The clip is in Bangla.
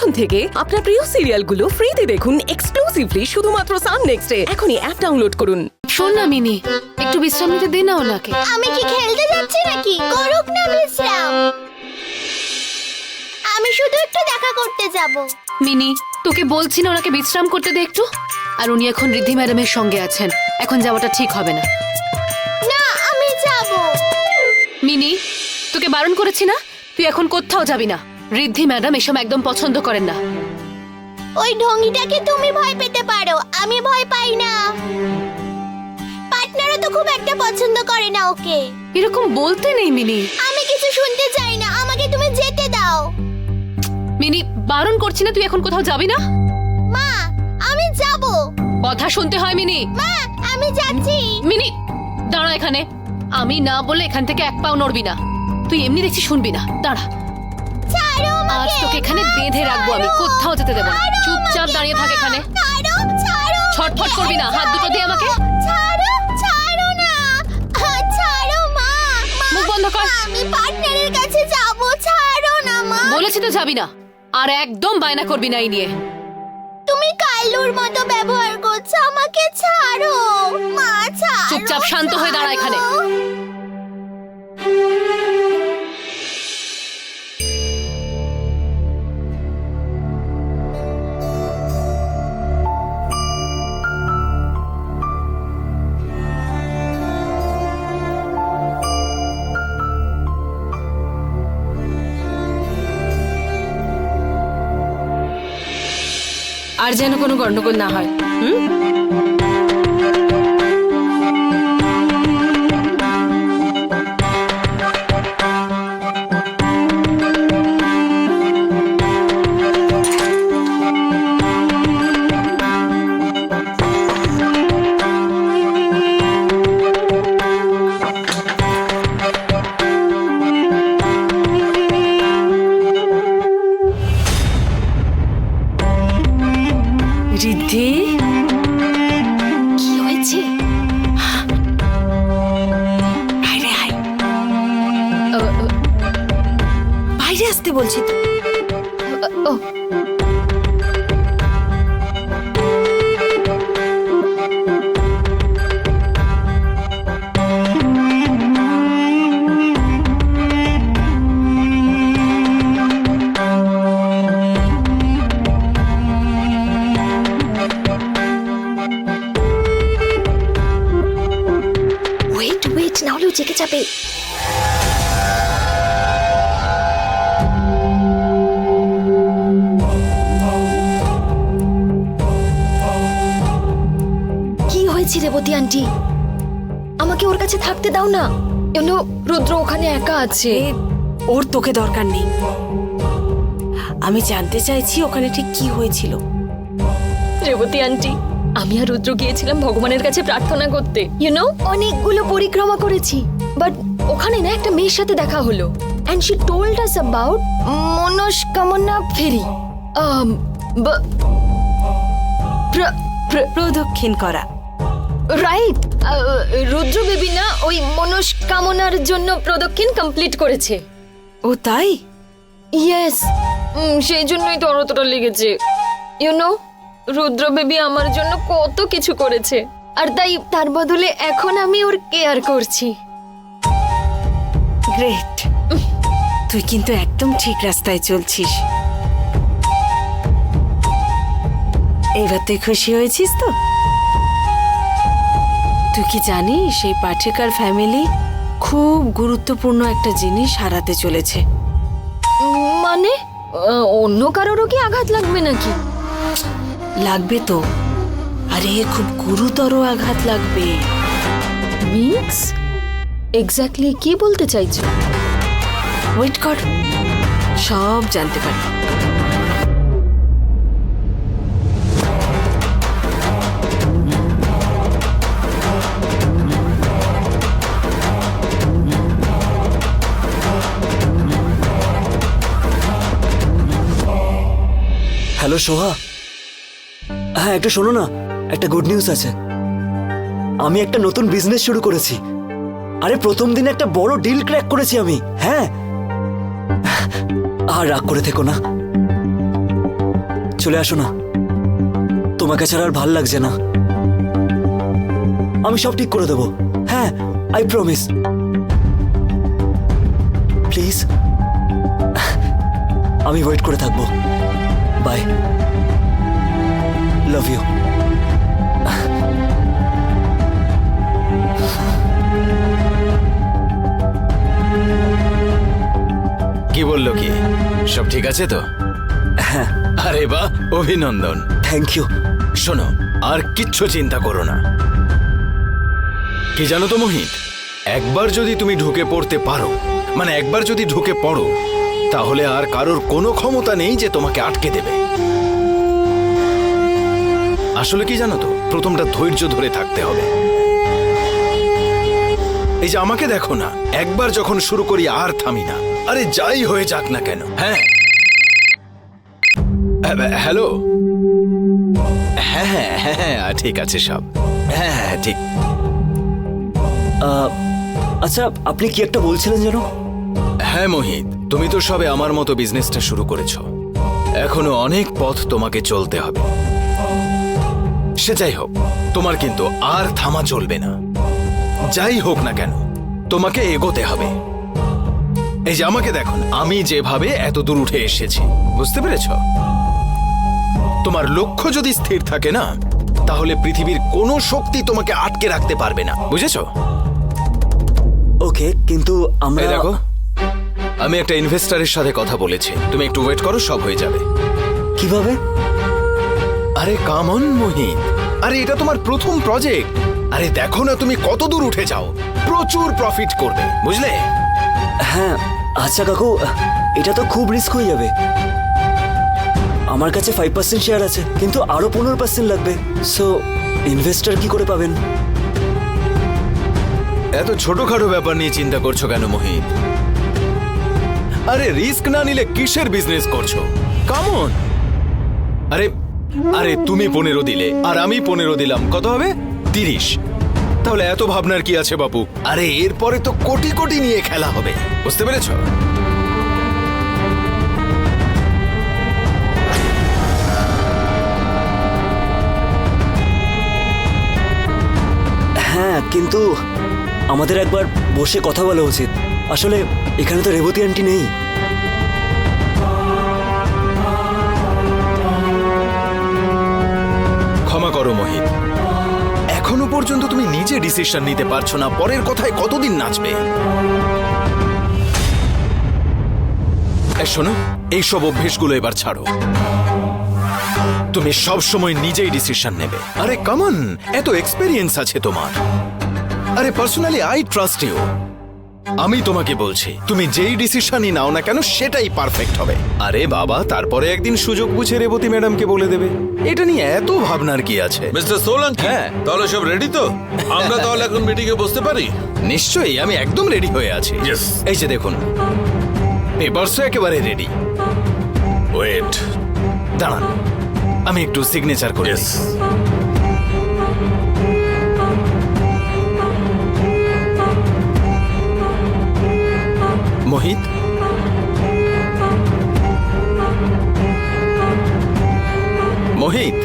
এখন থেকে আপনার প্রিয় সিরিয়ালগুলো ফ্রিতে দেখুন এক্সক্লুসিভলি শুধুমাত্র সান নেক্সটে। এখনই অ্যাপ ডাউনলোড করুন। শোন না মিনি, একটু বিশ্রাম নিতে দে না ওনাকে। আমি কি খেলতে যাচ্ছি নাকি? করুক না বিশ্রাম। আমি শুধু একটু দেখা করতে যাব। মিনি, তোকে বলছি না ওনাকে বিশ্রাম করতে দে একটু। আর উনি এখন রিদ্ধি ম্যাডামের সঙ্গে আছেন, এখন যাওয়াটা ঠিক হবে না। না, আমি যাব। মিনি, তোকে বারণ করেছি না, তুই এখন কোথাও যাবি না। রিদ্ধি ম্যাডাম এসব একদম পছন্দ করেন না। ওই ঢঙ্গিটাকে তুমি ভয় পেতে পারো, আমি ভয় পাই না। পার্টনারও তো খুব একটা পছন্দ করে না ওকে। এরকম বলতে নেই মিনি। আমি কিছু শুনতে চাই না, আমাকে তুমি যেতে দাও। মিনি, বারণ করছি না, তুই এখন কোথাও যাবি না। মা, আমি যাব। কথা শুনতে হয় মিনি। মা, আমি যাচ্ছি। মিনি, দাঁড়া এখানে। আমি না বলে এখান থেকে এক পাও নড়বি না। তুই এমনি দেখছি শুনবি না, দাঁড়া। ছাড়ো আজ আমাকে। তোকে এখানে বেঁধে রাখবো আমি, কোথাও যেতে দেবো না। ছাড়ো চুপচাপ আমাকে। দাঁড়িয়ে থাক এখানে। ছাড়ো, ছাড়ো। ছটফট করবি না, হাত দুটো দিয়ে আমাকে। ছাড়ো, ছাড়ো না। ছাড়ো মা। মুখ বন্ধ কর। আমি পার্টনারের কাছে যাব, ছাড়ো না মা। বলেছি তো যাবি না, আর একদম বায়না করবি না এই নিয়ে। তুমি কাল্লুর মতো ব্যবহার করছো, আমাকে ছাড়ো মা, ছাড়ো। চুপচাপ শান্ত হয়ে দাঁড়া এখানে। আর যেন কোনো গন্ডগোল না হয়। রিদ্ধি, কি হয়েছে? বাইরে আয়। বাইরে আসতে বলছি তো। ও, ওয়েট ওয়েট, না হলে জেগে যাবে। কি হয়েছে রেবতী আন্টি? আমাকে ওর কাছে থাকতে দাও না। রুদ্র ওখানে একা আছে। ওর তোকে দরকার নেই। আমি জানতে চাইছি ওখানে ঠিক কি হয়েছিল। রেবতী আন্টি, আমি আর রুদ্র গিয়েছিলাম ভগবানের কাছে প্রার্থনা করতে। অনেকগুলো পরিক্রমা করেছি, বাট ওখানে না একটা মেয়ের সাথে দেখা হলো, and she told us about Manakamana ferry. প্রদক্ষিণ করা। রাইট, রুদ্র বেবি না ওই মনস্কামনার জন্য প্রদক্ষিণ কমপ্লিট করেছে। ও তাই? ইয়েস, সেই জন্যই তো অতটা লেগেছে। রুদ্র বেবি আমার জন্য কত কিছু করেছে, আর তাই তার বদলে এখন আমি ওর কেয়ার করছি। গ্রেট। তুই কিন্তু একদম ঠিক রাস্তায় চলছিস। এবার তুই খুশি হয়েছিস তো? তুই কি জানিস এই পাঠিকার ফ্যামিলি খুব গুরুত্বপূর্ণ একটা জিনিস হারাতে চলেছে। মানে অন্য কারোরও কি আঘাত লাগবে নাকি? লাগবে তো, আরে খুব গুরুতর আঘাত লাগবে। মিন্স এক্স্যাক্টলি কি বলতে চাইছো? ওয়েট কর, সব জানতে পারবি। হ্যালো সোহা, হ্যাঁ একটা শোনো না, একটা গুড নিউজ আছে। আমি একটা নতুন বিজনেস শুরু করেছি। আরে প্রথম দিন একটা বড় ডিল ক্র্যাক করেছি আমি। হ্যাঁ, আর রাগ করে থেকো না। চলে আসো না, তোমাকে ছাড়া আর ভাল লাগছে না। আমি সব ঠিক করে দেবো, হ্যাঁ, আই প্রমিস। প্লিজ, আমি ওয়েট করে থাকবো। Bye, love you. কি বললো কি, সব ঠিক আছে তো? হ্যাঁ, আরে বাহ, অভিনন্দন। Thank you. শোনো, আর কিচ্ছু চিন্তা করো না। কি জানো তো মোহিত, একবার যদি তুমি ঢুকে পড়তে পারো, মানে একবার যদি ঢুকে পড়ো, তাহলে আর কারোর কোনো ক্ষমতা নেই যে তোমাকে আটকে দেবে। আসলে কি জানো তো, প্রথমটা ধৈর্য ধরে থাকতে হবে। এই যে আমাকে দেখো না, একবার যখন শুরু করি আর থামি না। আরে যাই হয়ে যাক না কেন। হ্যাঁ, হ্যালো। হ্যাঁ হ্যাঁ হ্যাঁ হ্যাঁ, ঠিক আছে সব। হ্যাঁ হ্যাঁ ঠিক। আচ্ছা, আপনি কি একটা বলছিলেন যেন? হ্যাঁ মোহিত, তুমি তো সবে আমার মতো বিজনেসটা শুরু করেছো, এখনো অনেক পথ তোমাকে চলতে হবে। সে যাই হোক, তোমার কিন্তু আর থামা চলবে না। যাই হোক না কেন, তোমাকে এগোতে হবে। এই যে আমাকে দেখুন, আমি যেভাবে এত দূর উঠে এসেছি, বুঝতে পেরেছ? তোমার লক্ষ্য যদি স্থির থাকে না, তাহলে পৃথিবীর কোনো শক্তি তোমাকে আটকে রাখতে পারবে না, বুঝেছো? ওকে, কিন্তু আমরা এই দেখো, আমি একটা ইনভেস্টরের সাথে কথা বলেছি, তুমি একটু ওয়েট করো, সব হয়ে যাবে। কিভাবে? আরে কাম অন মোহিত, আরে এটা তোমার প্রথম প্রজেক্ট। আরে দেখো না তুমি কত দূর উঠে যাও, প্রচুর প্রফিট করবে, বুঝলে? হ্যাঁ, আচ্ছা কাকু, এটা তো খুব রিস্ক হয়ে যাবে। আমার কাছে 5% শেয়ার আছে, কিন্তু আরো 15% লাগবে। সো ইনভেস্টর কি করে পাবেন? এত ছোটখাটো ব্যাপার নিয়ে চিন্তা করছো কেন মোহিত? আরে রিস্ক না নিলে কিসের বিজনেস করছো? Come on. আরে আরে তুমি 15 দিলে আর আমি 15 দিলাম, কত হবে? 30। তাহলে এত ভাবনার কি আছে বাপু? আরে এরপরে তো কোটি কোটি নিয়ে খেলা হবে, বুঝতে পেরেছো? হ্যাঁ, কিন্তু আমাদের একবার বসে কথা বলা উচিত। আসলে এখানে তো রেবতী আন্টি নেই। ক্ষমা করো মোহিত, এখনো পর্যন্ত তুমি নিজে ডিসিশন নিতে পারছো না, পরের কথায় কতদিন নাচবে? শোনো, এইসব অভ্যেসগুলো এবার ছাড়ো। তুমি সব সময় নিজেই ডিসিশন নেবে। আরে কামন, এত এক্সপেরিয়েন্স আছে তোমার। আরে পার্সোনালি আই ট্রাস্ট ইউ। আমি তোমাকে বলছি, তুমি যেই ডিসিশনই নাও না কেন, সেটাই পারফেক্ট হবে। আরে বাবা, তারপরে একদিন সুযোগ বুঝে রেবতী ম্যাডামকে বলে দেবে। এটা নিয়ে এত ভাবনার কি আছে? মিস্টার সোলাঙ্কি, হ্যাঁ। তাহলে সব রেডি তো? আমরা তাহলে এখন মিটিং এ বসতে পারি? নিশ্চয়ই, আমি একদম রেডি হয়ে আছি। Yes. এই যে দেখুন, পেপারসও একেবারে রেডি। ওয়েট। দাঁড়ান, আমি একটু সিগনেচার করি। ইয়েস। মোহিত, মোহিত,